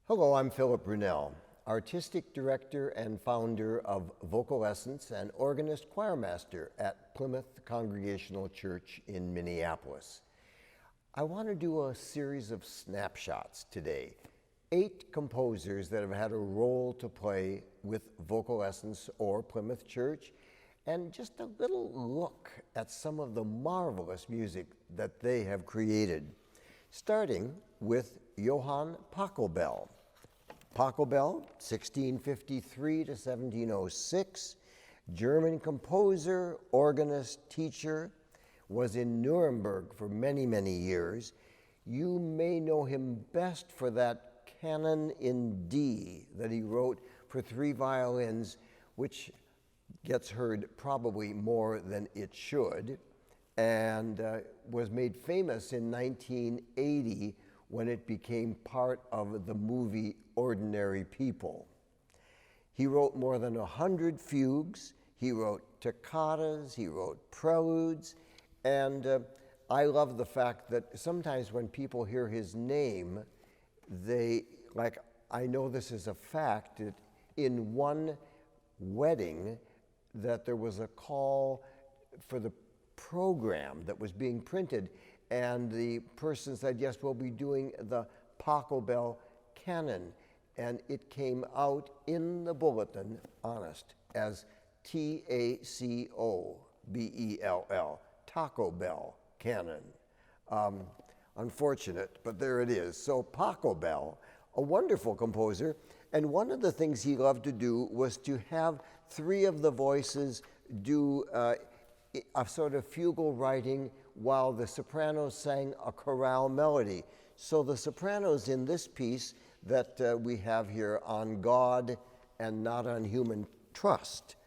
Hello, I'm Philip Brunelle, Artistic Director and founder of Vocal Essence and organist choirmaster at Plymouth Congregational Church in Minneapolis. I want to do a series of snapshots today. 8 composers that have had a role to play with Vocal Essence or Plymouth Church, and just a little look at some of the marvelous music that they have created. Starting with Johan Pachelbel. Pachelbel, 1653 to 1706, German composer, organist, teacher, was in Nuremberg for many, many years. You may know him best for that canon in D that he wrote for 3 violins, which gets heard probably more than it should, and was made famous in 1980 when it became part of the movie Ordinary People. He wrote more than 100 fugues, he wrote toccatas, he wrote preludes, and I love the fact that sometimes when people hear his name, I know this is a fact, that in one wedding that there was a call for the program that was being printed, and the person said, yes, we'll be doing the Pachelbel canon. And it came out in the bulletin, honest, as T-A-C-O-B-E-L-L, Taco Bell canon. Unfortunate, but there it is. So Pachelbel, a wonderful composer, and one of the things he loved to do was to have 3 of the voices do a sort of fugal writing while the sopranos sang a chorale melody. So the sopranos in this piece that we have here, On God and Not on Human Trust,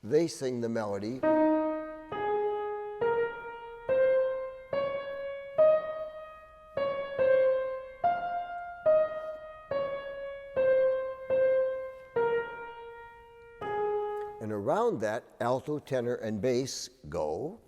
they sing the melody. And around that, alto, tenor, and bass go.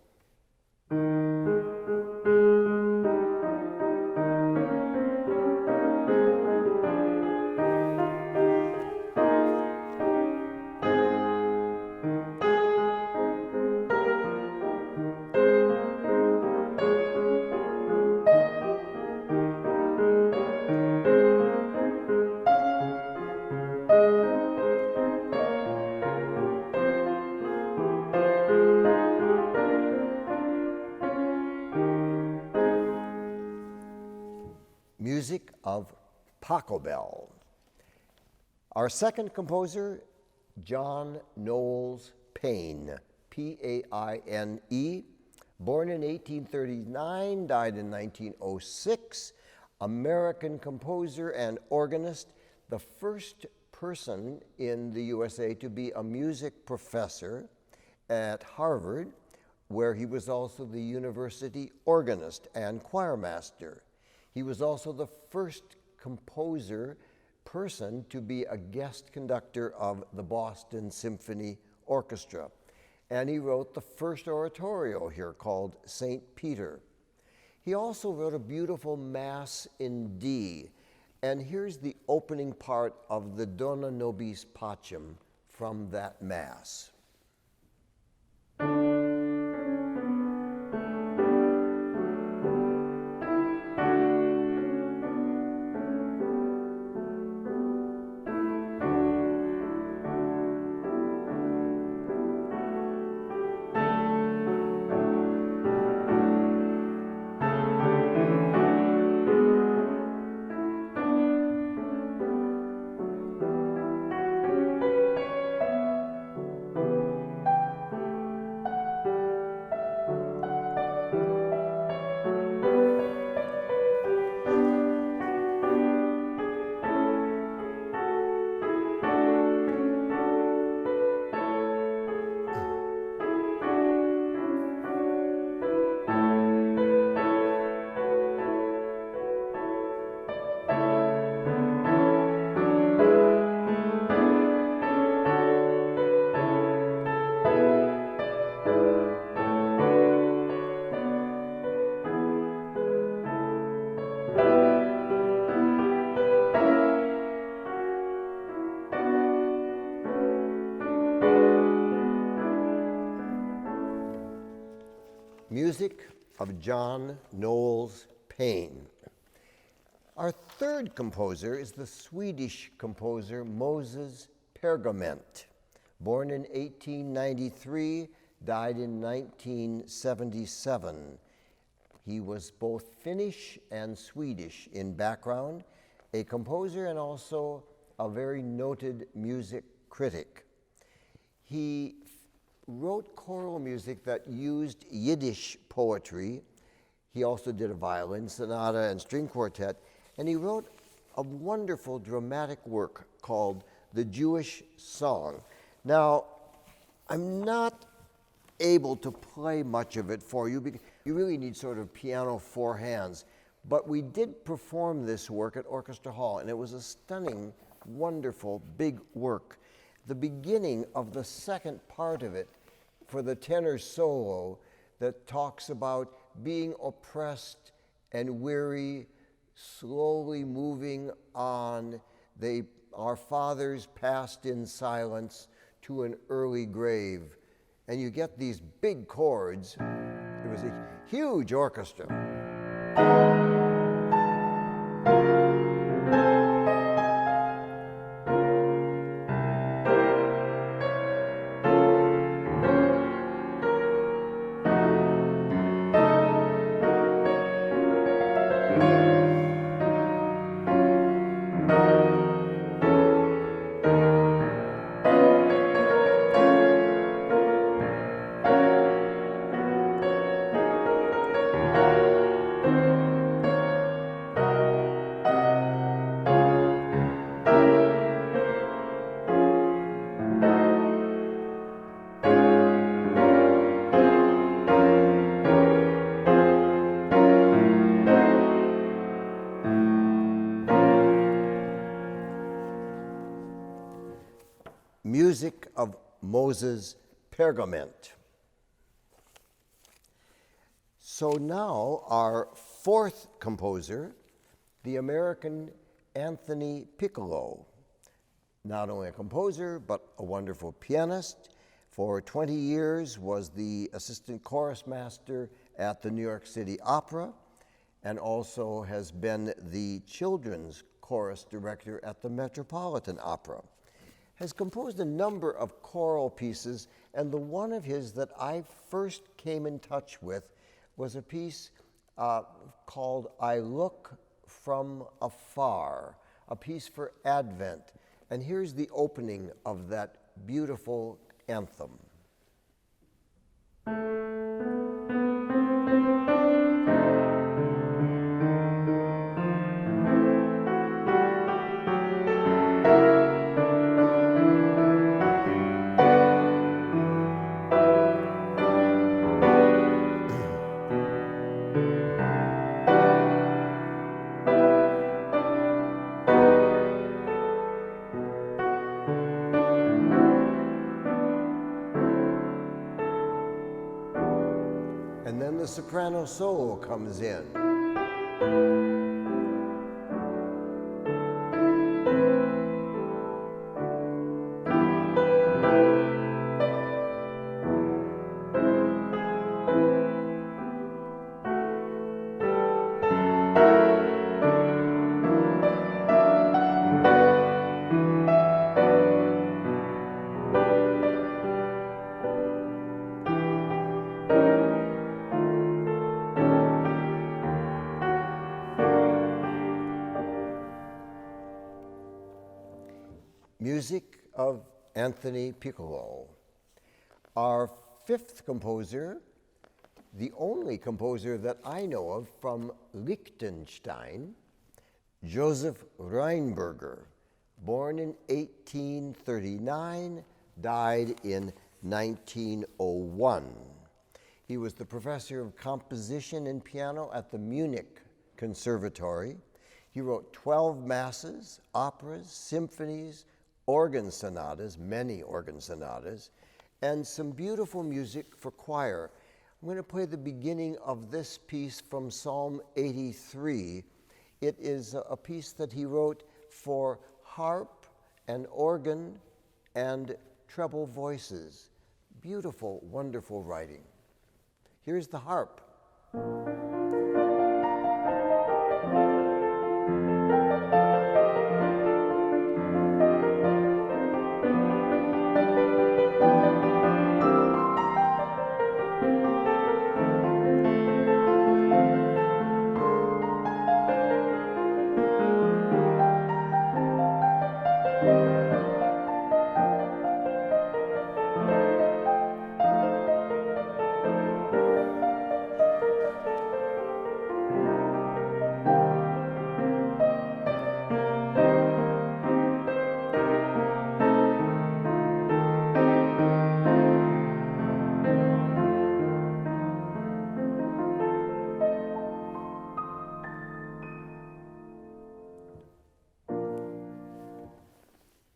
Music of Pachelbel. Our second composer, John Knowles Paine, P-A-I-N-E, born in 1839, died in 1906, American composer and organist, the first person in the USA to be a music professor at Harvard, where he was also the university organist and choirmaster. He was also the first person to be a guest conductor of the Boston Symphony Orchestra. And he wrote the first oratorio here called St. Peter. He also wrote a beautiful Mass in D. And here's the opening part of the Dona Nobis Pacem from that Mass. music of John Knowles Paine. Our third composer is the Swedish composer Moses Pergament. Born in 1893, died in 1977. He was both Finnish and Swedish in background, a composer and also a very noted music critic. He wrote choral music that used Yiddish poetry. He also did a violin sonata and string quartet, and he wrote a wonderful dramatic work called The Jewish Song. Now, I'm not able to play much of it for you because you really need sort of piano four hands, but we did perform this work at Orchestra Hall, and it was a stunning, wonderful, big work. The beginning of the second part of it for the tenor solo that talks about being oppressed and weary, slowly moving on. Our fathers passed in silence to an early grave. And you get these big chords. It was a huge orchestra. Music of Moses Pergament. So now our fourth composer, the American Anthony Piccolo. Not only a composer, but a wonderful pianist. For 20 years was the assistant chorus master at the New York City Opera, and also has been the children's chorus director at the Metropolitan Opera. Has composed a number of choral pieces, and the one of his that I first came in touch with was a piece called I Look from Afar, a piece for Advent. And here's the opening of that beautiful anthem. And then the soprano solo comes in. Music of Anthony Piccolo. Our fifth composer, the only composer that I know of from Liechtenstein, Josef Rheinberger, born in 1839, died in 1901. He was the professor of composition and piano at the Munich Conservatory. He wrote 12 masses, operas, symphonies, organ sonatas, many organ sonatas, and some beautiful music for choir. I'm going to play the beginning of this piece from Psalm 83. It is a piece that he wrote for harp and organ and treble voices. Beautiful, wonderful writing. Here's the harp.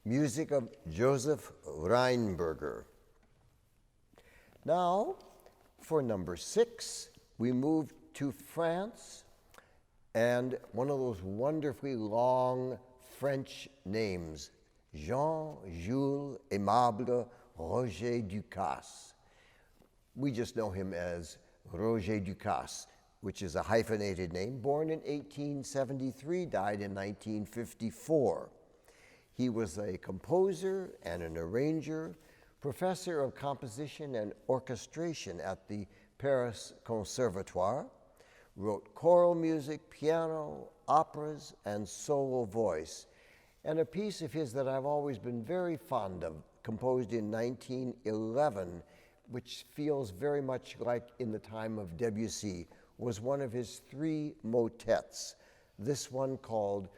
Music of Josef Rheinberger. Now, for number 6, we move to France, and one of those wonderfully long French names, Jean-Jules Roger-Ducasse. We just know him as Roger-Ducasse, which is a hyphenated name, born in 1873, died in 1954. He was a composer and an arranger, professor of composition and orchestration at the Paris Conservatoire, wrote choral music, piano, operas, and solo voice. And a piece of his that I've always been very fond of, composed in 1911, which feels very much like in the time of Debussy, was one of his 3 motets, this one called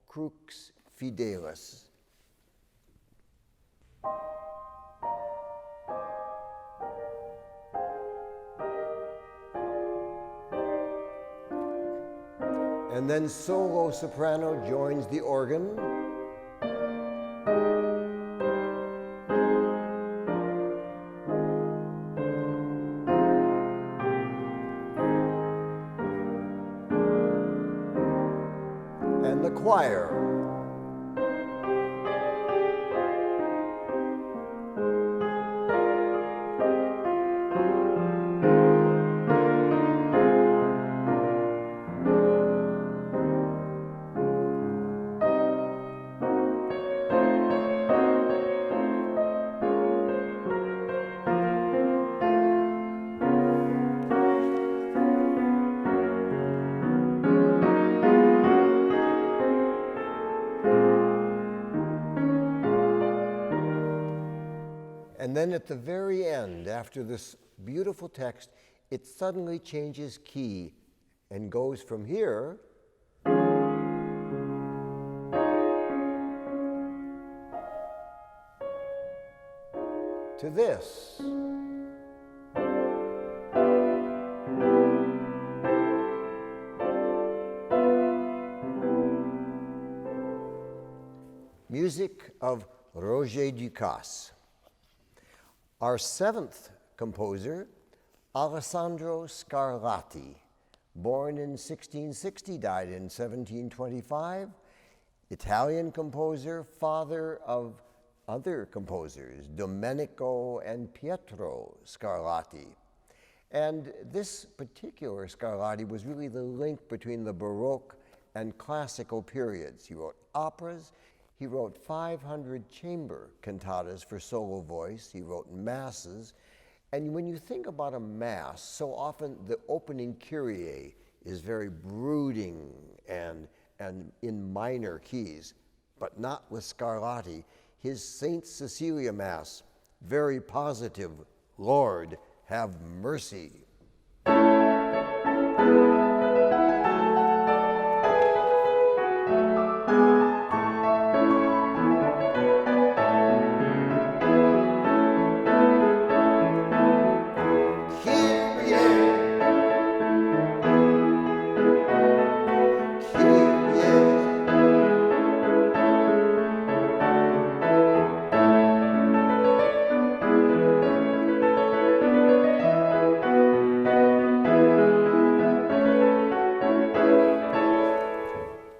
Crux Fidelis. And then solo soprano joins the organ. And the choir. And then at the very end, after this beautiful text, it suddenly changes key and goes from here to this. Music of Roger-Ducasse. Our 7th composer, Alessandro Scarlatti, born in 1660, died in 1725, Italian composer, father of other composers, Domenico and Pietro Scarlatti. And this particular Scarlatti was really the link between the Baroque and classical periods. He wrote operas. He wrote 500 chamber cantatas for solo voice. He wrote masses. And when you think about a mass, so often the opening Kyrie is very brooding and in minor keys, but not with Scarlatti. His Saint Cecilia Mass, very positive, Lord, have mercy.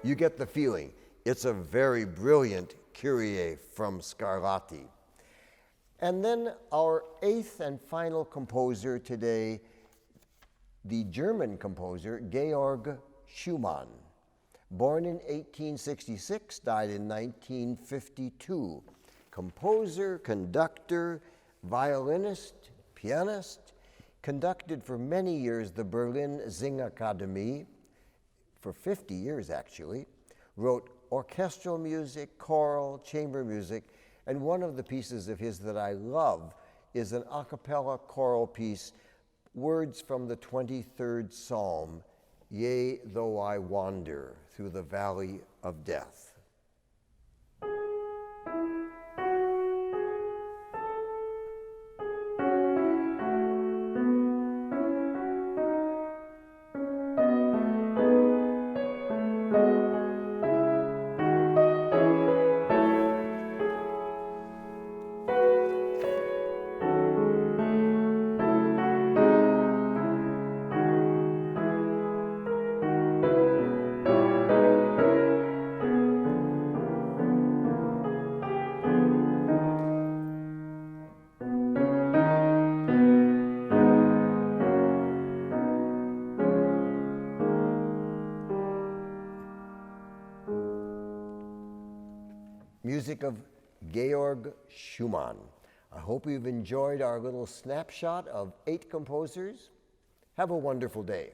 You get the feeling. It's a very brilliant Kyrie from Scarlatti. And then our 8th and final composer today, the German composer Georg Schumann. Born in 1866, died in 1952. Composer, conductor, violinist, pianist, conducted for many years the Berlin Singakademie, for 50 years actually, wrote orchestral music, choral, chamber music, and one of the pieces of his that I love is an a cappella choral piece, words from the 23rd Psalm, "Yea, though I wander through the valley of death." Music of Georg Schumann. I hope you've enjoyed our little snapshot of 8 composers. Have a wonderful day.